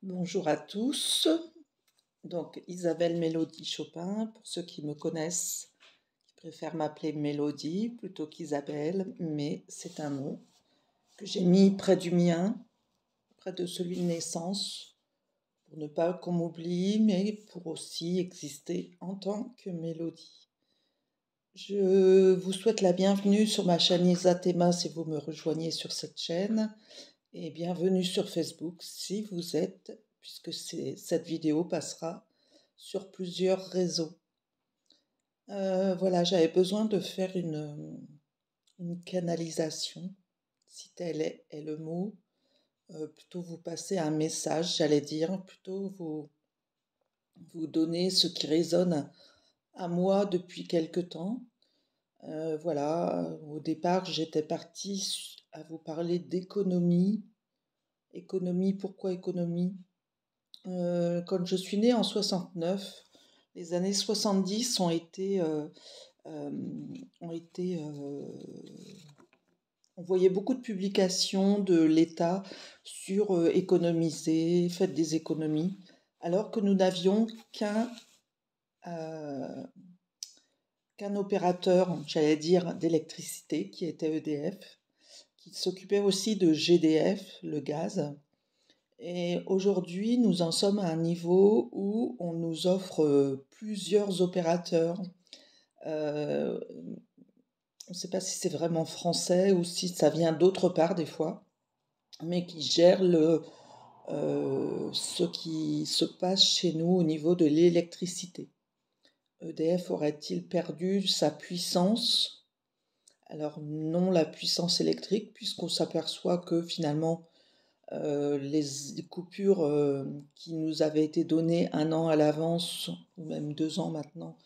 Bonjour à tous. Donc Isabelle Mélodie Chopin, pour ceux qui me connaissent, qui préfèrent m'appeler Mélodie plutôt qu'Isabelle, mais c'est un nom que j'ai mis près du mien, près de celui de naissance, pour ne pas qu'on m'oublie, mais pour aussi exister en tant que Mélodie. Je vous souhaite la bienvenue sur ma chaîne Isathéma si vous me rejoignez sur cette chaîne, et bienvenue sur Facebook si vous êtes, puisque cette vidéo passera sur plusieurs réseaux. Voilà, j'avais besoin de faire une canalisation, si tel est le mot, plutôt vous passer un message, j'allais dire, plutôt vous donner ce qui résonne à moi depuis quelque temps. Voilà, au départ, j'étais partie à vous parler d'économie. Économie, pourquoi économie? Quand je suis née en 69, les années 70 euh, ont été on voyait beaucoup de publications de l'État sur économiser, faites des économies, alors que nous n'avions euh, qu'un opérateur, j'allais dire, d'électricité, qui était EDF, qui s'occupait aussi de GDF, le gaz. Et aujourd'hui, nous en sommes à un niveau où on nous offre plusieurs opérateurs. Euh, on ne sait pas si c'est vraiment français ou si ça vient d'autre part des fois, mais qui gèrent ce qui se passe chez nous au niveau de l'électricité. EDF aurait-il perdu sa puissance? Alors non, la puissance électrique, puisqu'on s'aperçoit que finalement les coupures qui nous avaient été données un an à l'avance, ou même 2 ans maintenant,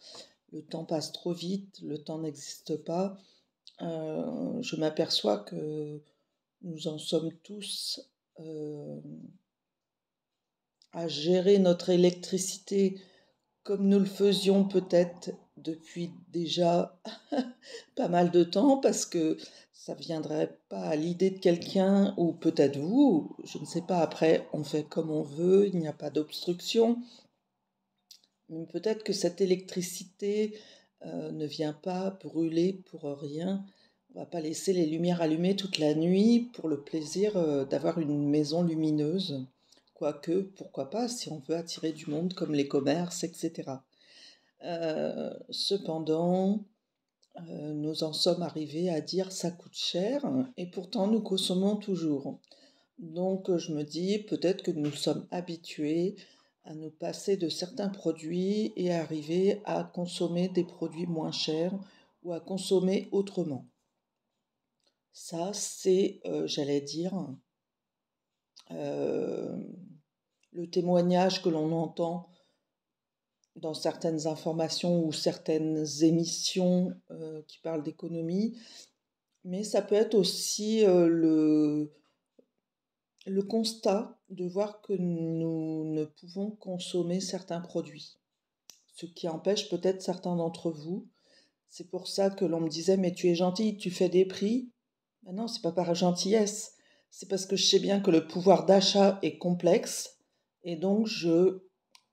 le temps passe trop vite, le temps n'existe pas. Je m'aperçois que nous en sommes tous à gérer notre électricité comme nous le faisions peut-être depuis déjà pas mal de temps, parce que ça viendrait pas à l'idée de quelqu'un, ou peut-être vous, je ne sais pas, après on fait comme on veut, il n'y a pas d'obstruction, mais peut-être que cette électricité ne vient pas brûler pour rien. On va pas laisser les lumières allumées toute la nuit pour le plaisir d'avoir une maison lumineuse. Quoique, pourquoi pas, si on veut attirer du monde comme les commerces, etc. Cependant, nous en sommes arrivés à dire ça coûte cher et pourtant nous consommons toujours. Donc je me dis peut-être que nous sommes habitués à nous passer de certains produits et arriver à consommer des produits moins chers ou à consommer autrement. Ça, c'est, j'allais dire, euh, le témoignage que l'on entend dans certaines informations ou certaines émissions qui parlent d'économie, mais ça peut être aussi le constat de voir que nous ne pouvons consommer certains produits, ce qui empêche peut-être certains d'entre vous. C'est pour ça que l'on me disait, mais tu es gentil, tu fais des prix. Ben non, c'est pas par gentillesse, c'est parce que je sais bien que le pouvoir d'achat est complexe et donc je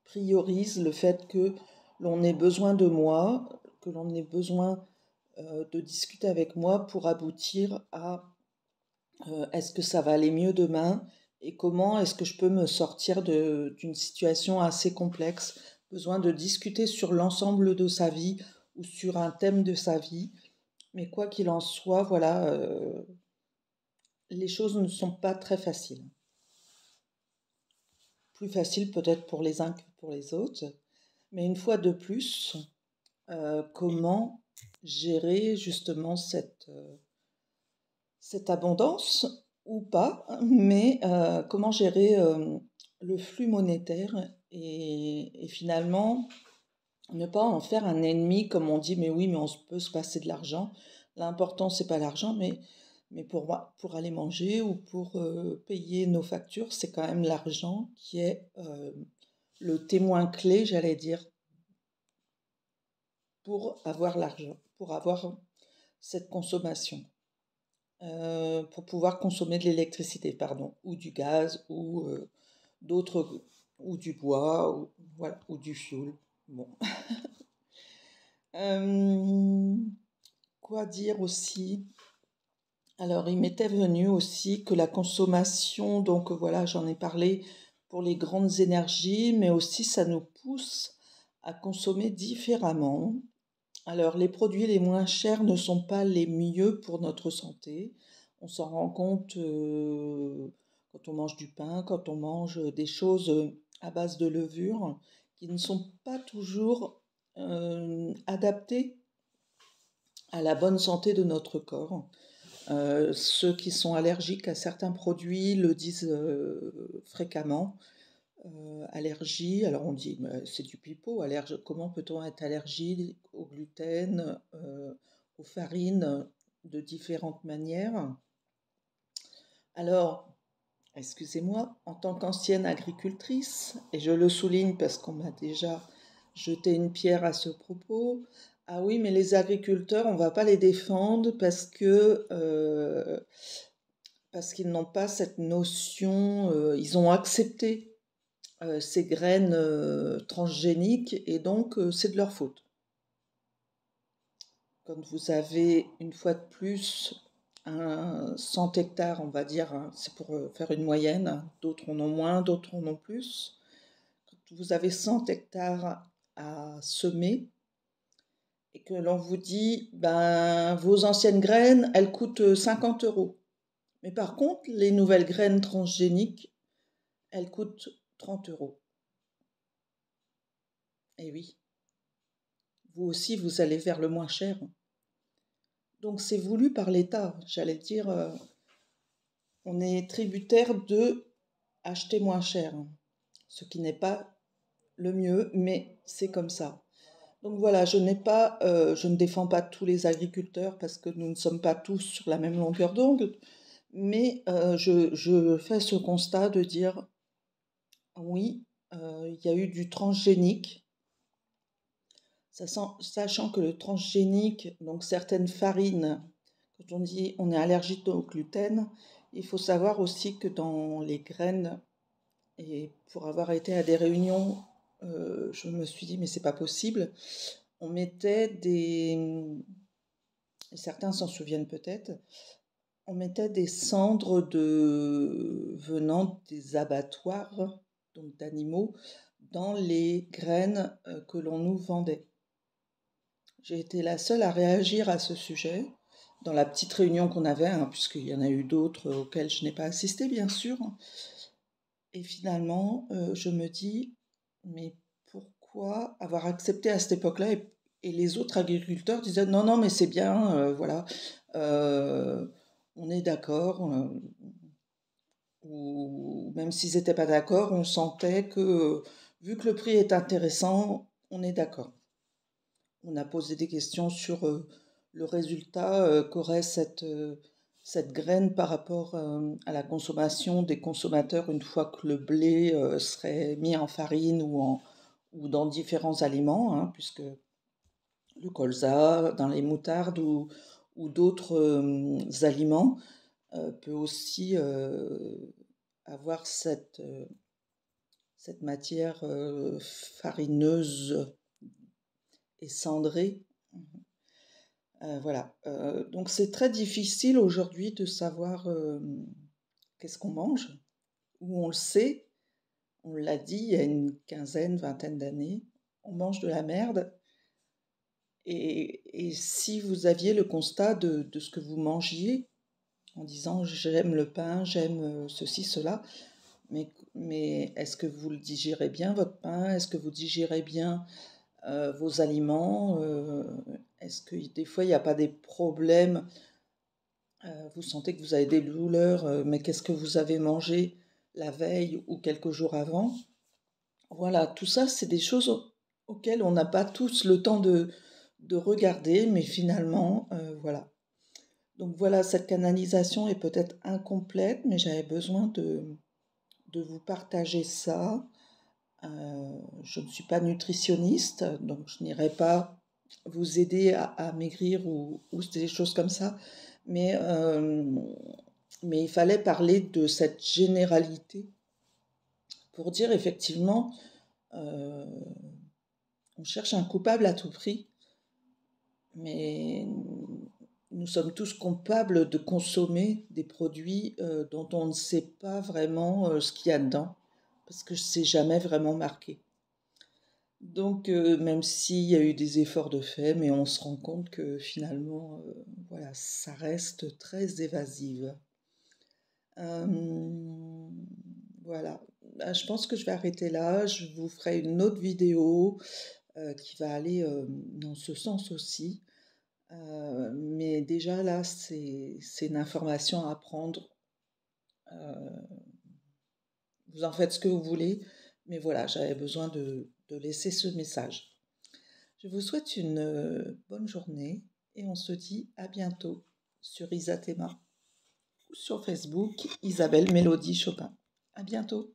priorise le fait que l'on ait besoin de moi, que l'on ait besoin de discuter avec moi pour aboutir à est-ce que ça va aller mieux demain et comment est-ce que je peux me sortir d'une situation assez complexe, besoin de discuter sur l'ensemble de sa vie ou sur un thème de sa vie. Mais quoi qu'il en soit, voilà, les choses ne sont pas très faciles. Plus faciles peut-être pour les uns que pour les autres. Mais une fois de plus, comment gérer justement cette abondance ou pas, mais comment gérer le flux monétaire et finalement ne pas en faire un ennemi comme on dit, mais oui, mais on peut se passer de l'argent. L'important, c'est pas l'argent, mais pour moi, pour aller manger ou pour payer nos factures, c'est quand même l'argent qui est le témoin clé, j'allais dire, pour avoir l'argent, pour avoir cette consommation. Pour pouvoir consommer de l'électricité, pardon, ou du gaz, ou d'autres ou du bois, ou, voilà, ou du fioul. Bon. Euh, quoi dire aussi? Alors, il m'était venu aussi que la consommation, donc voilà, j'en ai parlé pour les grandes énergies, mais aussi ça nous pousse à consommer différemment. Alors, les produits les moins chers ne sont pas les mieux pour notre santé. On s'en rend compte quand on mange du pain, quand on mange des choses à base de levure, qui ne sont pas toujours adaptées à la bonne santé de notre corps. Ceux qui sont allergiques à certains produits le disent fréquemment. Allergie, alors on dit c'est du pipeau, comment peut-on être allergique au gluten, aux farines de différentes manières? Alors, excusez-moi, en tant qu'ancienne agricultrice, et je le souligne parce qu'on m'a déjà jeté une pierre à ce propos, ah oui, mais les agriculteurs, on ne va pas les défendre parce qu'ils n'ont pas cette notion, ils ont accepté ces graines transgéniques et donc c'est de leur faute. Quand vous avez une fois de plus 100 hectares, on va dire, hein, c'est pour faire une moyenne, d'autres en ont moins, d'autres en ont plus. Quand vous avez 100 hectares à semer et que l'on vous dit, ben, vos anciennes graines, elles coûtent 50 euros. Mais par contre, les nouvelles graines transgéniques, elles coûtent 30 euros. Et oui, vous aussi, vous allez vers le moins cher. Donc c'est voulu par l'État, j'allais dire, on est tributaire de acheter moins cher, ce qui n'est pas le mieux, mais c'est comme ça. Donc voilà, je ne défends pas tous les agriculteurs parce que nous ne sommes pas tous sur la même longueur d'onde, mais je fais ce constat de dire oui, il y a eu du transgénique, sachant que le transgénique, donc certaines farines, quand on dit on est allergique au gluten, il faut savoir aussi que dans les graines, et pour avoir été à des réunions, je me suis dit mais c'est pas possible, on mettait certains s'en souviennent peut-être, on mettait des cendres venant des abattoirs, donc d'animaux, dans les graines que l'on nous vendait. J'ai été la seule à réagir à ce sujet dans la petite réunion qu'on avait, hein, puisqu'il y en a eu d'autres auxquelles je n'ai pas assisté, bien sûr. Et finalement, je me dis, mais pourquoi avoir accepté à cette époque-là et les autres agriculteurs disaient, non, non, mais c'est bien, voilà, euh, on est d'accord, ou même s'ils n'étaient pas d'accord, on sentait que, vu que le prix est intéressant, on est d'accord. On a posé des questions sur le résultat qu'aurait cette graine par rapport à la consommation des consommateurs une fois que le blé serait mis en farine ou dans différents aliments, hein, puisque le colza, dans les moutardes ou d'autres aliments, peut aussi avoir cette matière farineuse et cendrée. Voilà. Donc c'est très difficile aujourd'hui de savoir qu'est-ce qu'on mange, ou on le sait, on l'a dit il y a une quinzaine, vingtaine d'années, on mange de la merde. Et si vous aviez le constat de ce que vous mangiez, en disant j'aime le pain, j'aime ceci, cela, mais est-ce que vous le digérez bien, votre pain? Est-ce que vous digérez bien vos aliments? Est-ce que des fois il n'y a pas des problèmes? Vous sentez que vous avez des douleurs, mais qu'est-ce que vous avez mangé la veille ou quelques jours avant? Voilà, tout ça, c'est des choses auxquelles on n'a pas tous le temps de regarder, mais finalement, voilà. Donc voilà, cette canalisation est peut-être incomplète, mais j'avais besoin de vous partager ça. Je ne suis pas nutritionniste, donc je n'irai pas vous aider à maigrir ou des choses comme ça, mais, euh, mais il fallait parler de cette généralité pour dire effectivement, on cherche un coupable à tout prix, mais nous sommes tous coupables de consommer des produits dont on ne sait pas vraiment ce qu'il y a dedans, parce que c'est jamais vraiment marqué. Donc, même s'il y a eu des efforts de fait, mais on se rend compte que finalement, voilà, ça reste très évasive. Euh, voilà. Je pense que je vais arrêter là. Je vous ferai une autre vidéo qui va aller dans ce sens aussi. Mais déjà là, c'est une information à prendre. Euh, vous en faites ce que vous voulez, mais voilà, j'avais besoin de laisser ce message. Je vous souhaite une bonne journée et on se dit à bientôt sur Isathéma ou sur Facebook Isabelle Mélodie Chopin. À bientôt.